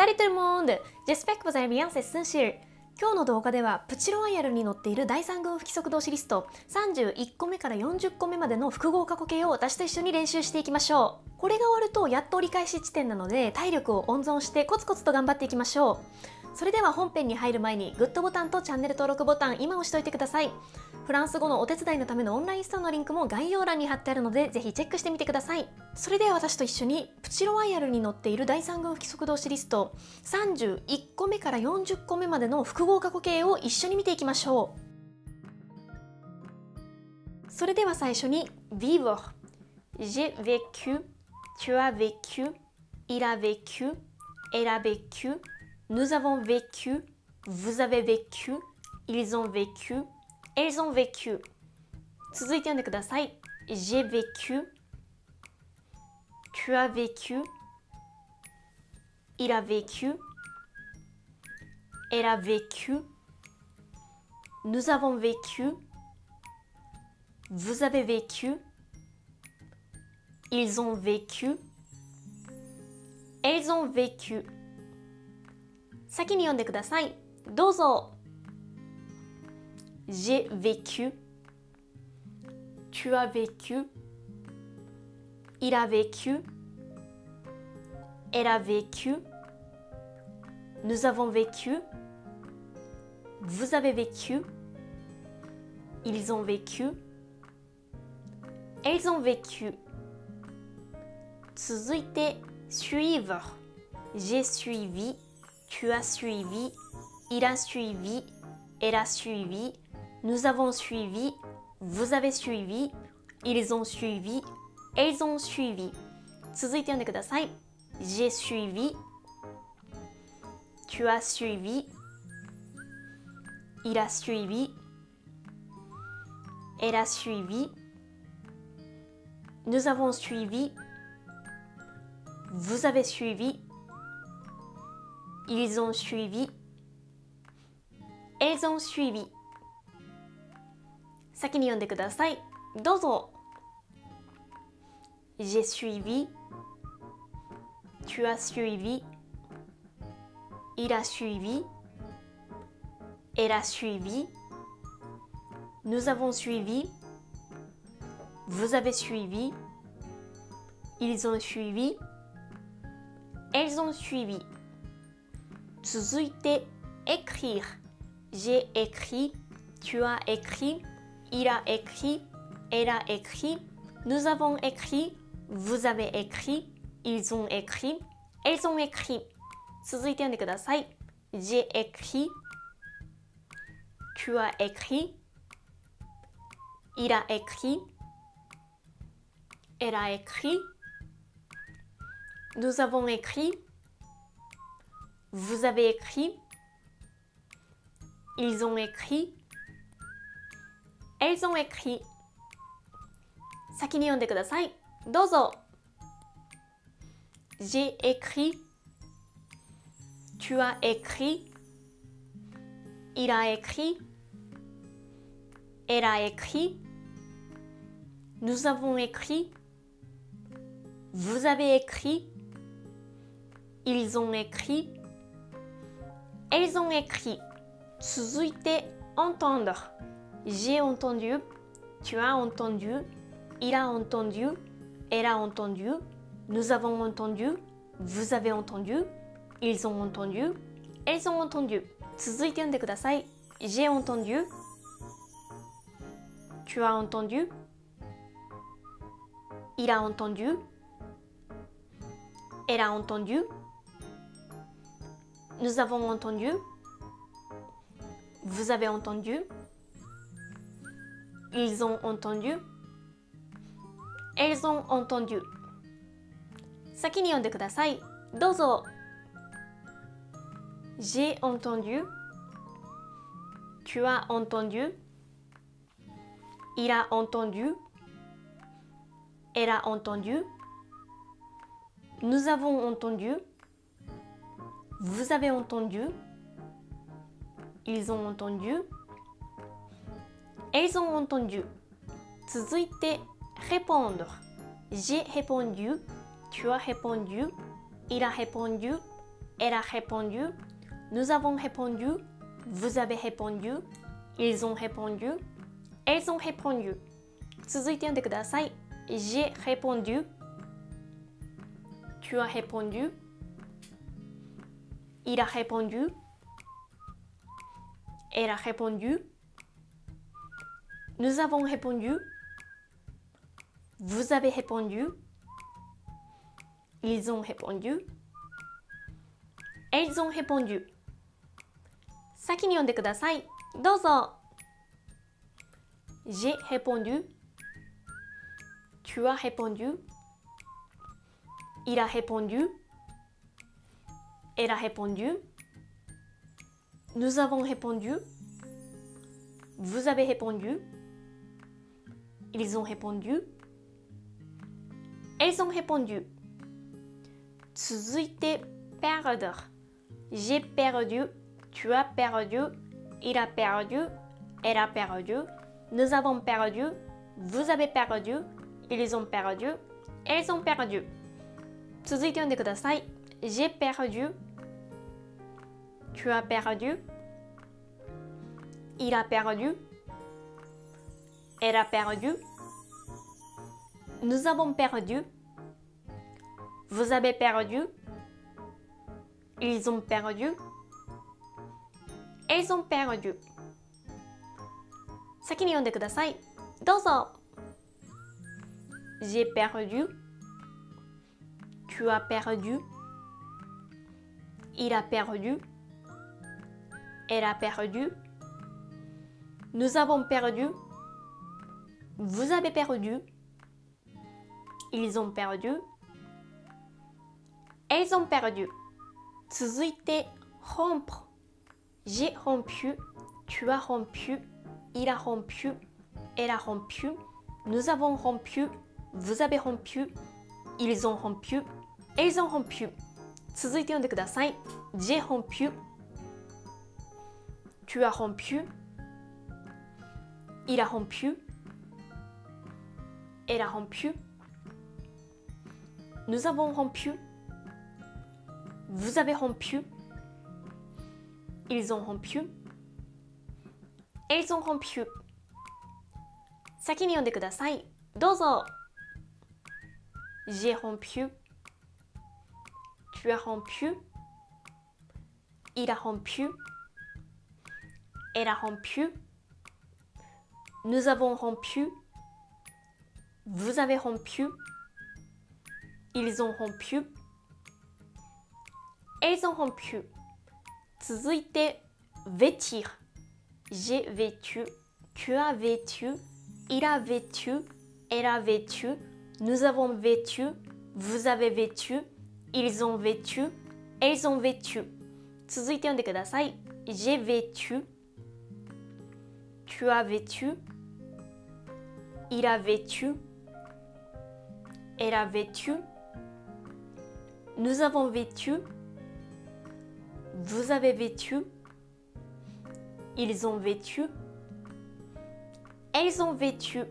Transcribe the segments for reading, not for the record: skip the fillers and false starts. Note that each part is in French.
Salut tout le monde! J'espère que vous allez bien, c'est Sincere. 今日の動画ではプチロワイヤルに載っている第3群不規則動詞リスト31個目から40個目までの複合過去形を私と一緒に練習していきましょう。これが終わるとやっと折り返し地点なので体力を温存してコツコツと頑張っていきましょう。それでは本編に入る前にグッドボタンとチャンネル登録ボタン今押しといてください。フランス語のお手伝いのためのオンラインストアのリンクも概要欄に貼ってあるのでぜひチェックしてみてください。それでは私と一緒にプチロワイヤルに載っている第3群不規則動詞リスト31個目から40個目までの複合過去形を一緒に見ていきましょう。それでは最初に vivre j'ai vécu tu as vécu il a vécu elle a vécu nous avons vécu vous avez vécu ils ont vécu elles ont vécu 続いて読んでください。 j'ai vécu tu as vécu il a vécu elle a vécu nous avons vécu vous avez vécu ils ont vécu elles ont vécu 先に読んでください。どうぞ。 J'ai vécu tu as vécu il a vécu elle a vécu nous avons vécu vous avez vécu ils ont vécu elles ont vécu 続いて suivre j'ai suivi tu as suivi il a suivi elle a suivi nous avons suivi vous avez suivi ils ont suivi elles ont suivi 続いて読んでください。 j'ai suivi tu as suivi il a suivi elle a suivi nous avons suivi vous avez suivi ils ont suivi elles ont suivi 先に読んでください。どうぞ。 j'ai suivi tu as suivi il a suivi elle a suivi nous avons suivi vous avez suivi ils ont suivi elles ont suivi 続いて écrire j'ai écrit tu as écrit il a écrit elle a écrit nous avons écrit vous avez écrit ils ont écrit elles ont écrit 続いて読んでください。 j'ai écrit tu as écrit il a écrit elle a écrit nous avons écrit vous avez écrit ils ont écrit elles ont écrit 先に読んでください。どうぞ。 j'ai écrit tu as écrit il a écrit elle a écrit nous avons écrit vous avez écrit ils ont écrit elles ont écrit 続いて entendre j'ai entendu tu as entendu il a entendu elle a entendu nous avons entendu vous avez entendu ils ont entendu elles ont entendu 続いて読んでください。 j'ai entendu tu as entendu il a entendu elle a entendu nous avons entendu vous avez entendu ils ont entendu elles ont entendu 先に読んでください。どうぞ。 j'ai entendu tu as entendu il a entendu elle a entendu nous avons entendu vous avez entendu ils ont entendu elles ont entendu 続いて répondre j'ai répondu tu as répondu il a répondu Elle a répondu. Nous avons répondu. Vous avez répondu. Ils ont répondu. Elles ont répondu. 続いて読んでください。J'ai répondu. Tu as répondu. Il a répondu. Elle a répondu. Nous avons répondu. Vous avez répondu. Ils ont répondu. Elles ont répondu. 先に読んでください。どうぞ。J'ai répondu. Tu as répondu. Il a répondu. Elle a répondu. Nous avons répondu. Vous avez répondu. Ils ont répondu. Elles ont répondu. 続いて perdre. J'ai perdu. Tu as perdu. Il a perdu. Elle a perdu. Nous avons perdu. Vous avez perdu. Ils ont perdu. Elles ont perdu. 続いて読んでください。J'ai perdu. Tu as perdu. Il a perdu. Elle a perdu. Nous avons perdu. Vous avez perdu. Ils ont perdu. Elles ont perdu. 先に読んでください。どうぞ。J'ai perdu. Tu as perdu. Il a perdu. Elle a perdu. Nous avons perdu. Vous avez perdu. Ils ont perdu. Elles ont perdu. 続いて rompre. J'ai rompu. Tu as rompu. Il a rompu. Elle a rompu. Nous avons rompu. Vous avez rompu. Ils ont rompu. Elles ont rompu. 続いて読んでください。J'ai rompu. Tu as rompu. Il a rompu. Elle a rompu. Nous avons rompu. Vous avez rompu. Ils ont rompu. Elles ont rompu. 先に読んでください。どうぞ。J'ai rompu. Tu as rompu. Il a rompu. Elle a rompu. Nous avons rompu. Vous avez rompu. Ils ont rompu. Elles ont rompu. 続いて vêtir. J'ai vêtu. Tu as vêtu. Il a vêtu. Elle a vêtu. Nous avons vêtu. Vous avez vêtu. Ils ont vêtu. Elles ont vêtu. 続いて読んでください。J'ai vêtu. Tu as vêtu. Il a vêtu. Elle a vêtu. Nous avons vêtu. Vous avez vêtu. Ils ont vêtu. Elles ont vêtu.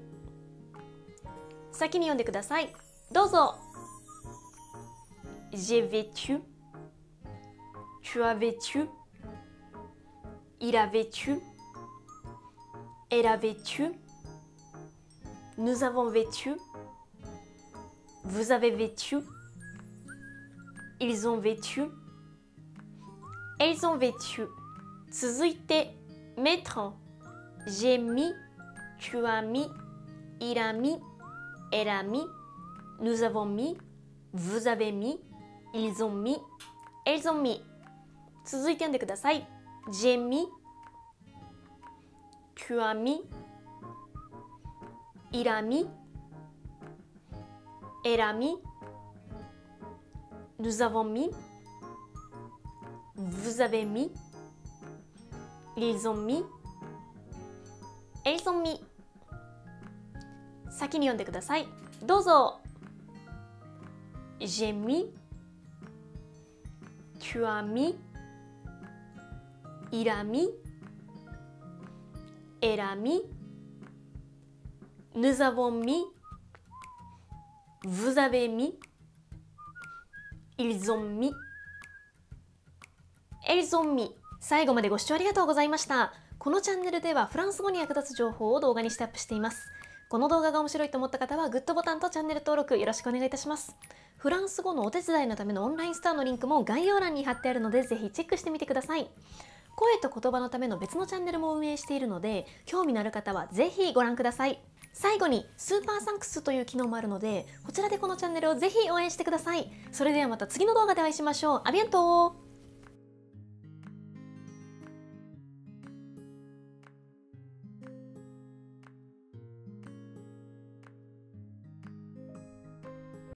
先に読んでください。どうぞ。J'ai vêtu. Tu as vêtu. Il a vêtu. Elle a vêtu. Nous avons vêtu. Vous avez vêtu. Ils ont vêtu. Elles ont vêtu. 続いて mettre. J'ai mis. Tu as mis. Il a mis. Elle a mis. Nous avons mis. Vous avez mis. Ils ont mis. Elles ont mis. 続いて読んでください。J'ai mis. Tu as mis. Il a mis. Elle a mis. Nous avons mis. Vous avez mis. Ils ont mis. Elles ont mis. 先に読んでください。どうぞ。J'ai mis. Tu as mis. Il a mis. Elle a mis. Nous avons mis. Vous avez mis. Ils ont mis. Elles ont mis。最後までご視聴ありがとうございました。このチャンネルではフランス語に役立つ情報を動画にしてアップしています。この動画が面白いと思った方はグッドボタンとチャンネル登録よろしくお願いいたします。フランス語のお手伝いのためのオンラインストアのリンクも概要欄に貼ってあるのでぜひチェックしてみてください。声と言葉のための別のチャンネルも運営しているので興味のある方はぜひご覧ください。最後にスーパーサンクスという機能もあるのでこちらでこのチャンネルをぜひ応援してください。それではまた次の動画でお会いしましょう。アビアントー。